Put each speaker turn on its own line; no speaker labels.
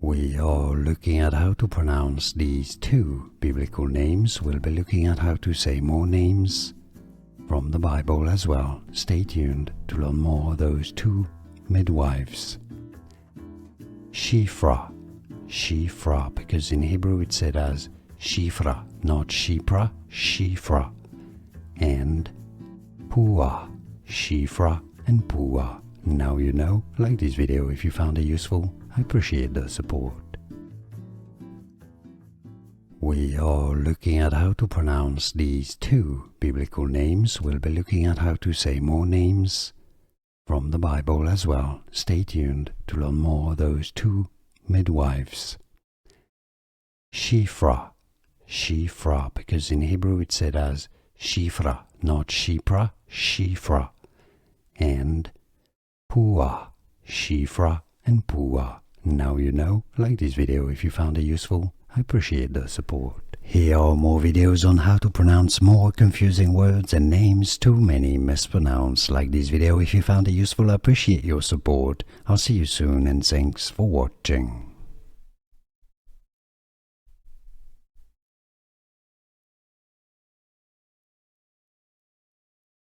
We are looking at how to pronounce these two biblical names. We'll be looking at how to say more names from the Bible as well. Stay tuned to learn more of those two midwives. Shiphrah, Shiphrah, because in Hebrew it's said as Shiphrah, not Shiphrah, Shiphrah. And Puah, Shiphrah and Puah. Now you know. Like this video if you found it useful. I appreciate the support. We are looking at how to pronounce these two biblical names. We'll be looking at how to say more names from the Bible as well. Stay tuned to learn more of those two midwives. Shiphrah, Shiphrah, because in Hebrew it's said as Shiphrah, not Shiphrah, Shiphrah. And Puah, Shiphrah and Puah. Now you know. Like this video if you found it useful. I appreciate the support. Here are more videos on how to pronounce more confusing words and names too many mispronounced. Like this video if you found it useful. I appreciate your support. I'll see you soon and thanks for watching.